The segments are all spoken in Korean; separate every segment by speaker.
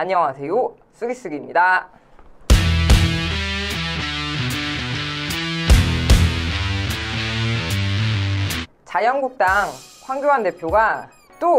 Speaker 1: 안녕하세요, 쑥이쑥이입니다. 자유한국당 황교안 대표가 또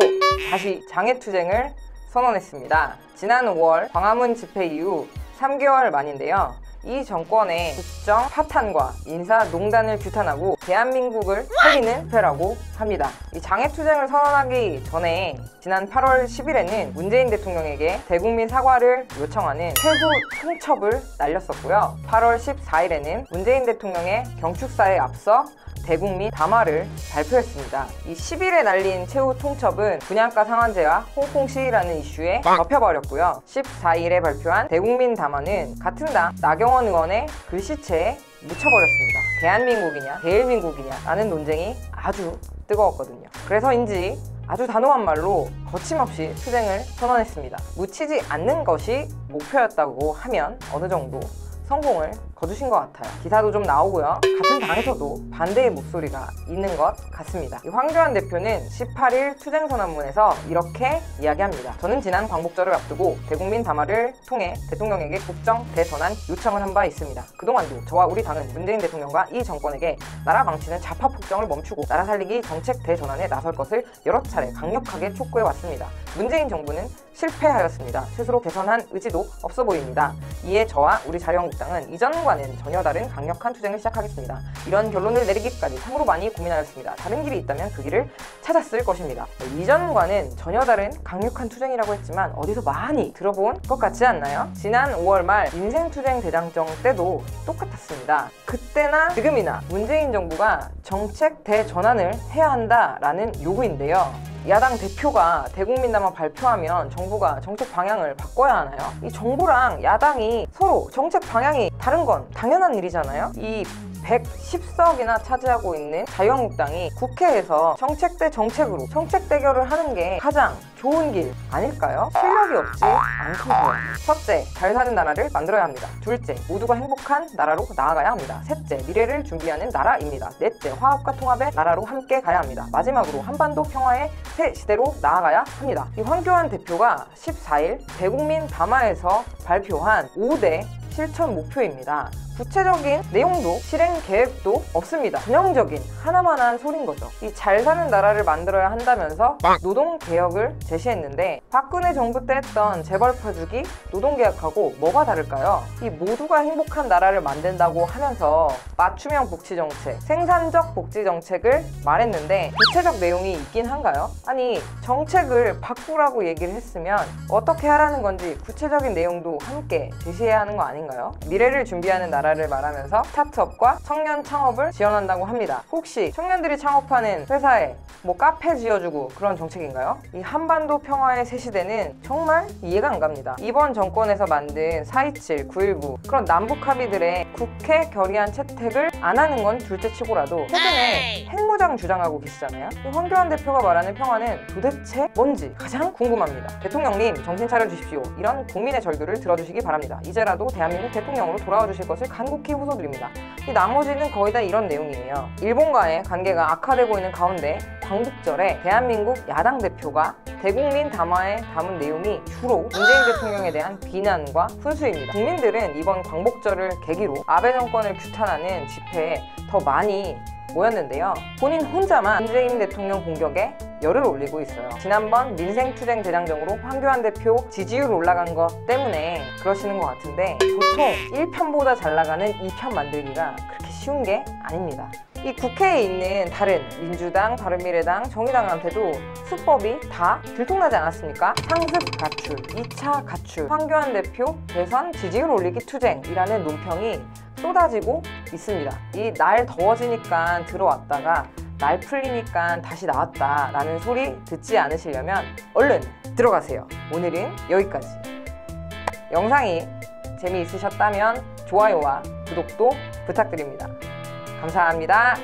Speaker 1: 다시 장애투쟁을 선언했습니다. 지난 5월 광화문 집회 이후 3개월 만인데요. 이 정권의 국정 파탄과 인사농단을 규탄하고 대한민국을 살리는 집회라고 합니다. 이 장애투쟁을 선언하기 전에 지난 8월 10일에는 문재인 대통령에게 대국민 사과를 요청하는 최후 통첩을 날렸었고요. 8월 14일에는 문재인 대통령의 경축사에 앞서 대국민 담화를 발표했습니다. 이 10일에 날린 최후 통첩은 분양가 상한제와 홍콩 시위라는 이슈에 접혀버렸고요. 14일에 발표한 대국민 담화는 같은 당 나경원 의원의 글씨체에 묻혀버렸습니다. 대한민국이냐 대일민국이냐 라는 논쟁이 아주 뜨거웠거든요. 그래서인지 아주 단호한 말로 거침없이 투쟁을 선언했습니다. 묻히지 않는 것이 목표였다고 하면 어느 정도 성공을 거두신 것 같아요. 기사도 좀 나오고요. 같은 당에서도 반대의 목소리가 있는 것 같습니다. 황교안 대표는 18일 투쟁선언문에서 이렇게 이야기합니다. 저는 지난 광복절을 앞두고 대국민 담화를 통해 대통령에게 국정 대전환 요청을 한 바 있습니다. 그동안도 저와 우리 당은 문재인 대통령과 이 정권에게 나라 망치는 좌파 폭정을 멈추고 나라 살리기 정책 대전환에 나설 것을 여러 차례 강력하게 촉구해왔습니다. 문재인 정부는 실패하였습니다. 스스로 개선한 의지도 없어 보입니다. 이에 저와 우리 자유한국당은 이전과는 전혀 다른 강력한 투쟁을 시작하겠습니다. 이런 결론을 내리기까지 참으로 많이 고민하였습니다. 다른 길이 있다면 그 길을 찾았을 것입니다. 이전과는 전혀 다른 강력한 투쟁이라고 했지만 어디서 많이 들어본 것 같지 않나요? 지난 5월 말 민생투쟁 대장정 때도 똑같았습니다. 그때나 지금이나 문재인 정부가 정책 대전환을 해야 한다라는 요구인데요. 야당 대표가 대국민 담화 발표하면 정부가 정책 방향을 바꿔야 하나요? 이 정부랑 야당이 서로 정책 방향이 다른 건 당연한 일이잖아요? 이 110석이나 차지하고 있는 자유한국당이 국회에서 정책 대 정책으로 정책 대결을 하는 게 가장 좋은 길 아닐까요? 실력이 없지 않고서요. 첫째, 잘 사는 나라를 만들어야 합니다. 둘째, 모두가 행복한 나라로 나아가야 합니다. 셋째, 미래를 준비하는 나라입니다. 넷째, 화합과 통합의 나라로 함께 가야 합니다. 마지막으로 한반도 평화의 새 시대로 나아가야 합니다. 이 황교안 대표가 14일 대국민 담화에서 발표한 5대 실천 목표입니다. 구체적인 내용도 실행 계획도 없습니다. 전형적인 하나만한 소린 거죠. 이 잘 사는 나라를 만들어야 한다면서 노동개혁을 제시했는데 박근혜 정부 때 했던 재벌 퍼주기 노동개혁하고 뭐가 다를까요? 이 모두가 행복한 나라를 만든다고 하면서 맞춤형 복지정책, 생산적 복지정책을 말했는데 구체적 내용이 있긴 한가요? 아니 정책을 바꾸라고 얘기를 했으면 어떻게 하라는 건지 구체적인 내용도 함께 제시해야 하는 거 아닌가요? 미래를 준비하는 나라를 말하면서 스타트업과 청년 창업을 지원한다고 합니다. 혹시 청년들이 창업하는 회사에 뭐 카페 지어주고 그런 정책인가요? 이 한반도 평화의 새 시대는 정말 이해가 안 갑니다. 이번 정권에서 만든 4.27, 9.19 그런 남북 합의들의 국회 결의안 채택을 안 하는 건 둘째치고라도 최근에 핵무장 주장하고 계시잖아요. 황교안 대표가 말하는 평화는 도대체 뭔지 가장 궁금합니다. 대통령님 정신 차려주십시오. 이런 국민의 절규를 들어주시기 바랍니다. 이제라도 대한민국 대통령으로 돌아와 주실 것을 간곡히 호소드립니다. 이 나머지는 거의 다 이런 내용이에요. 일본과의 관계가 악화되고 있는 가운데 광복절에 대한민국 야당 대표가 대국민 담화에 담은 내용이 주로 문재인 대통령에 대한 비난과 훈수입니다. 국민들은 이번 광복절을 계기로 아베 정권을 규탄하는 집회에 더 많이 모였는데요. 본인 혼자만 문재인 대통령 공격에 열을 올리고 있어요. 지난번 민생투쟁 대장정으로 황교안 대표 지지율 올라간 것 때문에 그러시는 것 같은데 보통 1편보다 잘 나가는 2편 만들기가 그렇게 쉬운 게 아닙니다. 이 국회에 있는 다른 민주당, 바른미래당, 정의당한테도 수법이 다 들통나지 않았습니까? 상습 가출, 2차 가출, 황교안 대표 대선 지지율 올리기 투쟁이라는 논평이 쏟아지고 있습니다. 이 날 더워지니까 들어왔다가 날 풀리니까 다시 나왔다라는 소리 듣지 않으시려면 얼른 들어가세요. 오늘은 여기까지. 영상이 재미있으셨다면 좋아요와 구독도 부탁드립니다. 감사합니다.